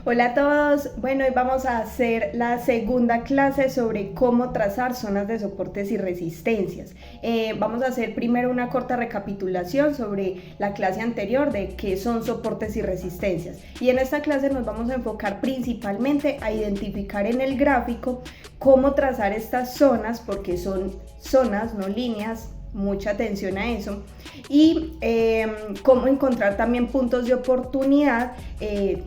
Hola a todos, bueno, hoy vamos a hacer la segunda clase sobre cómo trazar zonas de soportes y resistencias. Vamos a hacer primero una corta recapitulación sobre la clase anterior de qué son soportes y resistencias. Y en esta clase nos vamos a enfocar principalmente a identificar en el gráfico cómo trazar estas zonas, porque son zonas, no líneas. Mucha atención a eso, y cómo encontrar también puntos de oportunidad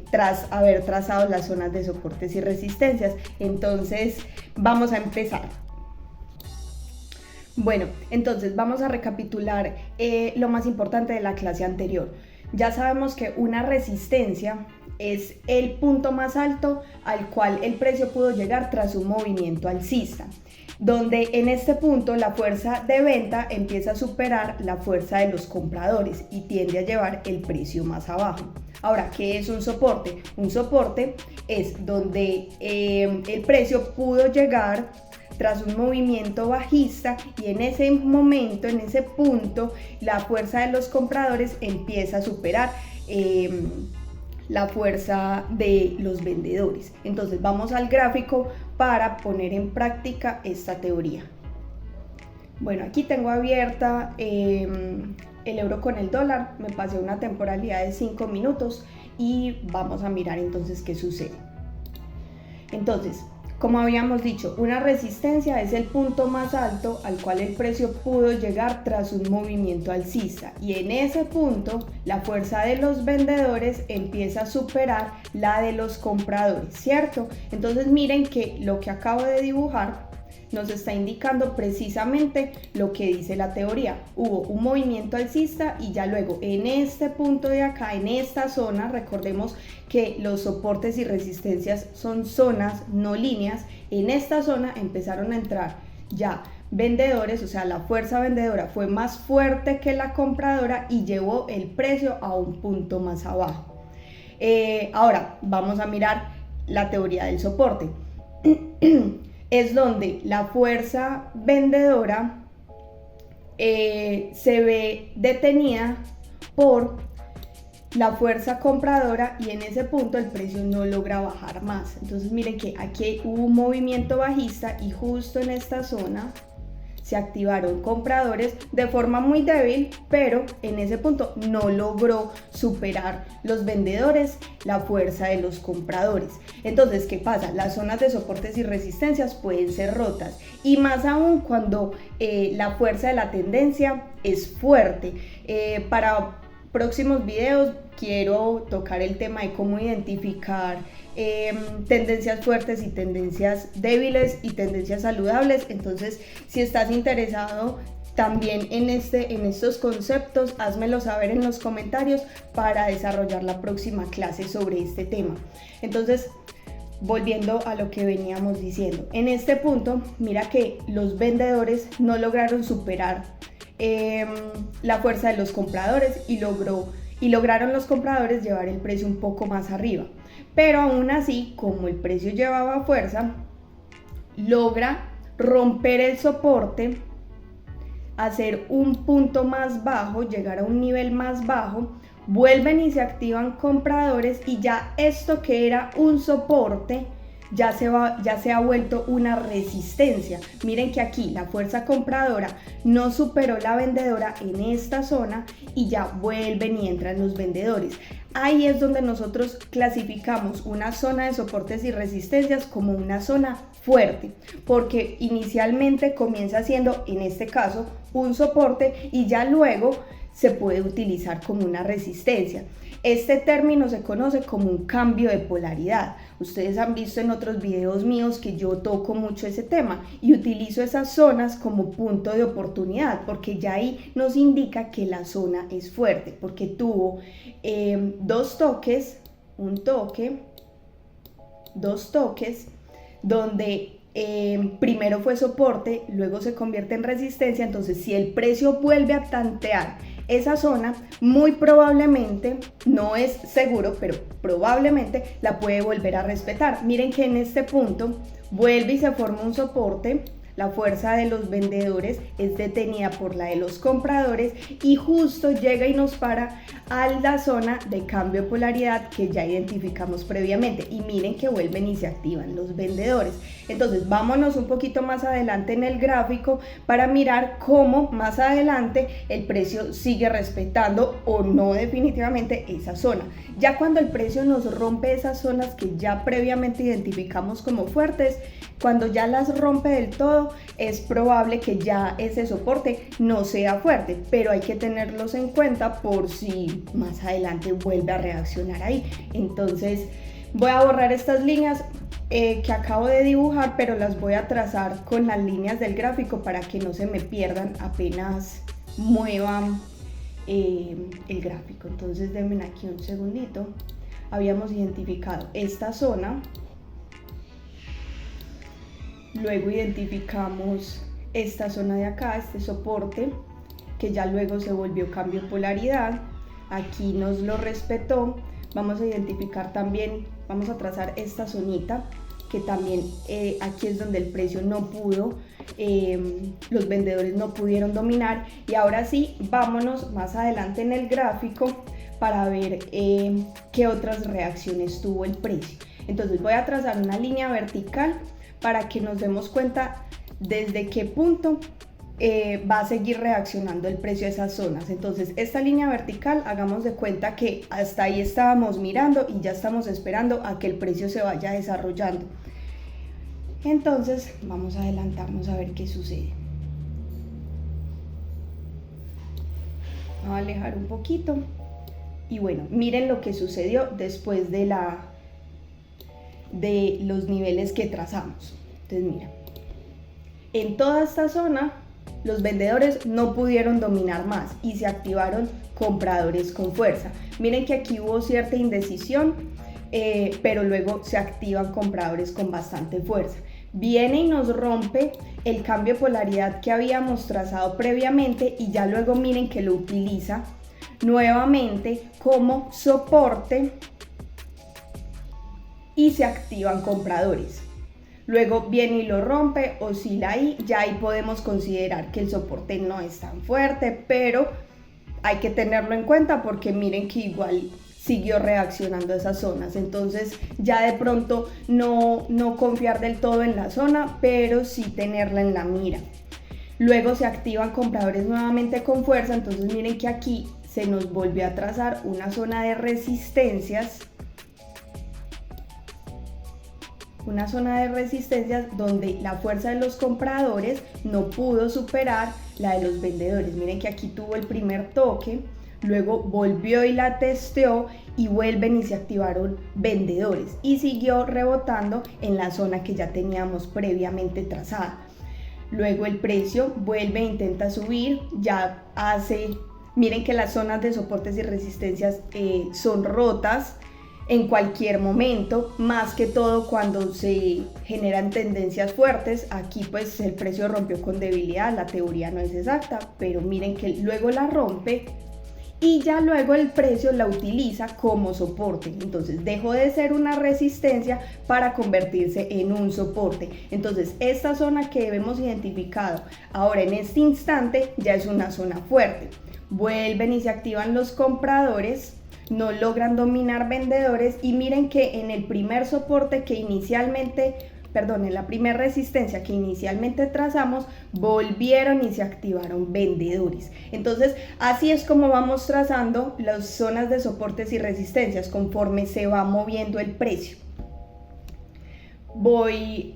tras haber trazado las zonas de soportes y resistencias. Entonces vamos a empezar. Bueno, entonces vamos a recapitular lo más importante de la clase anterior. Ya sabemos que una resistencia es el punto más alto al cual el precio pudo llegar tras un movimiento alcista, donde en este punto la fuerza de venta empieza a superar la fuerza de los compradores y tiende a llevar el precio más abajo. Ahora, ¿qué es un soporte? Un soporte es donde el precio pudo llegar tras un movimiento bajista y en ese momento, en ese punto, la fuerza de los compradores empieza a superar la fuerza de los vendedores. Entonces vamos al gráfico para poner en práctica esta teoría. Bueno, aquí tengo abierta el euro con el dólar, me pasé una temporalidad de 5 minutos y vamos a mirar entonces qué sucede. Entonces, como habíamos dicho, una resistencia es el punto más alto al cual el precio pudo llegar tras un movimiento alcista, y en ese punto la fuerza de los vendedores empieza a superar la de los compradores, ¿cierto? Entonces miren que lo que acabo de dibujar nos está indicando precisamente lo que dice la teoría. Hubo un movimiento alcista y ya luego en este punto de acá, en esta zona, recordemos que los soportes y resistencias son zonas, no líneas. En esta zona empezaron a entrar ya vendedores, o sea, la fuerza vendedora fue más fuerte que la compradora y llevó el precio a un punto más abajo. Ahora vamos a mirar la teoría del soporte. Es donde la fuerza vendedora se ve detenida por la fuerza compradora y en ese punto el precio no logra bajar más. Entonces miren que aquí hubo un movimiento bajista y justo en esta zona se activaron compradores de forma muy débil, pero en ese punto no logró superar los vendedores la fuerza de los compradores. Entonces, ¿qué pasa? Las zonas de soportes y resistencias pueden ser rotas, y más aún cuando la fuerza de la tendencia es fuerte. Para próximos videos quiero tocar el tema de cómo identificar tendencias fuertes y tendencias débiles y tendencias saludables. Entonces, si estás interesado también en estos conceptos, házmelo saber en los comentarios para desarrollar la próxima clase sobre este tema. Entonces, volviendo a lo que veníamos diciendo, en este punto, mira que los vendedores no lograron superar la fuerza de los compradores y lograron los compradores llevar el precio un poco más arriba. Pero aún así, como el precio llevaba fuerza, logra romper el soporte, hacer un punto más bajo, llegar a un nivel más bajo, vuelven y se activan compradores y ya esto que era un soporte ya se ha vuelto una resistencia. Miren que aquí la fuerza compradora no superó la vendedora en esta zona y ya vuelven y entran los vendedores. Ahí es donde nosotros clasificamos una zona de soportes y resistencias como una zona fuerte, porque inicialmente comienza siendo, en este caso, un soporte y ya luego se puede utilizar como una resistencia. Este término se conoce como un cambio de polaridad. Ustedes han visto en otros videos míos que yo toco mucho ese tema y utilizo esas zonas como punto de oportunidad, porque ya ahí nos indica que la zona es fuerte, porque tuvo dos toques, un toque, dos toques, donde primero fue soporte, luego se convierte en resistencia. Entonces, si el precio vuelve a tantear esa zona, muy probablemente, no es seguro, pero probablemente la puede volver a respetar. Miren que en este punto vuelve y se forma un soporte, la fuerza de los vendedores es detenida por la de los compradores y justo llega y nos para a la zona de cambio de polaridad que ya identificamos previamente. Y miren que vuelven y se activan los vendedores. Entonces vámonos un poquito más adelante en el gráfico para mirar cómo más adelante el precio sigue respetando o no definitivamente esa zona. Ya cuando el precio nos rompe esas zonas que ya previamente identificamos como fuertes, cuando ya las rompe del todo, es probable que ya ese soporte no sea fuerte, pero hay que tenerlos en cuenta por si más adelante vuelve a reaccionar ahí. Entonces voy a borrar estas líneas que acabo de dibujar, pero las voy a trazar con las líneas del gráfico para que no se me pierdan apenas muevan el gráfico. Entonces denme aquí un segundito. Habíamos identificado esta zona, luego identificamos esta zona de acá, este soporte, que ya luego se volvió cambio de polaridad, aquí nos lo respetó. Vamos a identificar también, vamos a trazar esta zonita, que también aquí es donde el precio no pudo, los vendedores no pudieron dominar. Y ahora sí, vámonos más adelante en el gráfico para ver qué otras reacciones tuvo el precio. Entonces voy a trazar una línea vertical para que nos demos cuenta desde qué punto va a seguir reaccionando el precio a esas zonas. Entonces esta línea vertical, hagamos de cuenta que hasta ahí estábamos mirando y ya estamos esperando a que el precio se vaya desarrollando. Entonces vamos a adelantarnos a ver qué sucede. Vamos a alejar un poquito y bueno, miren lo que sucedió después de los niveles que trazamos. Entonces mira, en toda esta zona los vendedores no pudieron dominar más y se activaron compradores con fuerza. Miren que aquí hubo cierta indecisión, pero luego se activan compradores con bastante fuerza. Viene y nos rompe el cambio de polaridad que habíamos trazado previamente y ya luego miren que lo utiliza nuevamente como soporte y se activan compradores. Luego viene y lo rompe, oscila ahí, ya ahí podemos considerar que el soporte no es tan fuerte, pero hay que tenerlo en cuenta porque miren que igual siguió reaccionando a esas zonas. Entonces ya de pronto no confiar del todo en la zona, pero sí tenerla en la mira. Luego se activan compradores nuevamente con fuerza, entonces miren que aquí se nos volvió a trazar una zona de resistencias. Una zona de resistencias donde la fuerza de los compradores no pudo superar la de los vendedores. Miren que aquí tuvo el primer toque, luego volvió y la testeó y vuelven y se activaron vendedores y siguió rebotando en la zona que ya teníamos previamente trazada. Luego el precio vuelve e intenta subir, ya hace, miren que las zonas de soportes y resistencias son rotas en cualquier momento, más que todo cuando se generan tendencias fuertes. Aquí pues el precio rompió con debilidad, la teoría no es exacta, pero miren que luego la rompe y ya luego el precio la utiliza como soporte. Entonces dejó de ser una resistencia para convertirse en un soporte. Entonces esta zona que hemos identificado ahora en este instante ya es una zona fuerte. Vuelven y se activan los compradores, no logran dominar vendedores y miren que en el primer soporte que inicialmente, en la primera resistencia que inicialmente trazamos, volvieron y se activaron vendedores. Entonces así es como vamos trazando las zonas de soportes y resistencias conforme se va moviendo el precio. Voy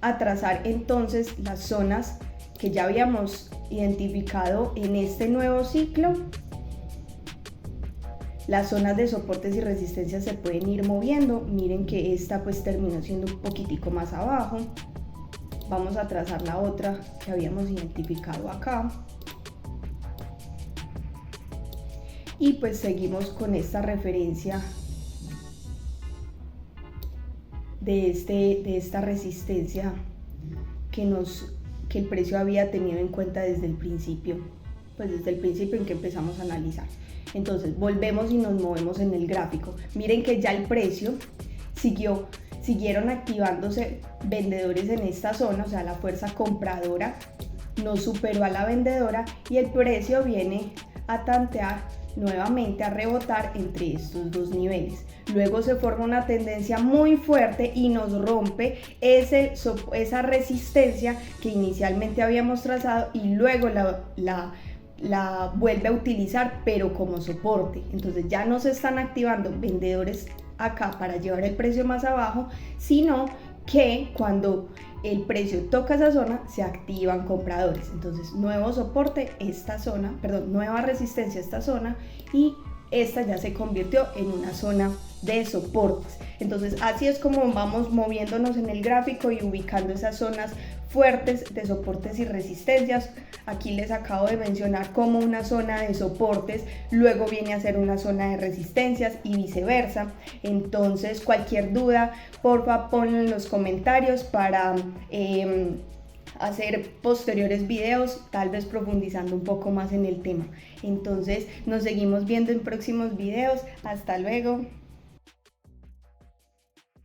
a trazar entonces las zonas que ya habíamos identificado en este nuevo ciclo. Las zonas de soportes y resistencias se pueden ir moviendo. Miren que esta pues terminó siendo un poquitico más abajo. Vamos a trazar la otra que habíamos identificado acá. Y pues seguimos con esta referencia de esta resistencia que el precio había tenido en cuenta desde el principio, pues desde el principio en que empezamos a analizar. Entonces volvemos y nos movemos en el gráfico. Miren que ya el precio siguió siguieron activándose vendedores en esta zona, o sea, la fuerza compradora no superó a la vendedora y el precio viene a tantear nuevamente, a rebotar entre estos dos niveles. Luego se forma una tendencia muy fuerte y nos rompe esa resistencia que inicialmente habíamos trazado y luego la vuelve a utilizar, pero como soporte. Entonces ya no se están activando vendedores acá para llevar el precio más abajo, sino que cuando el precio toca esa zona se activan compradores. Entonces nuevo soporte esta zona, perdón, nueva resistencia esta zona, y esta ya se convirtió en una zona de soportes. Entonces así es como vamos moviéndonos en el gráfico y ubicando esas zonas fuertes de soportes y resistencias. Aquí les acabo de mencionar como una zona de soportes luego viene a ser una zona de resistencias y viceversa. Entonces cualquier duda porfa ponlo en los comentarios para hacer posteriores videos, tal vez profundizando un poco más en el tema. Entonces nos seguimos viendo en próximos videos. Hasta luego.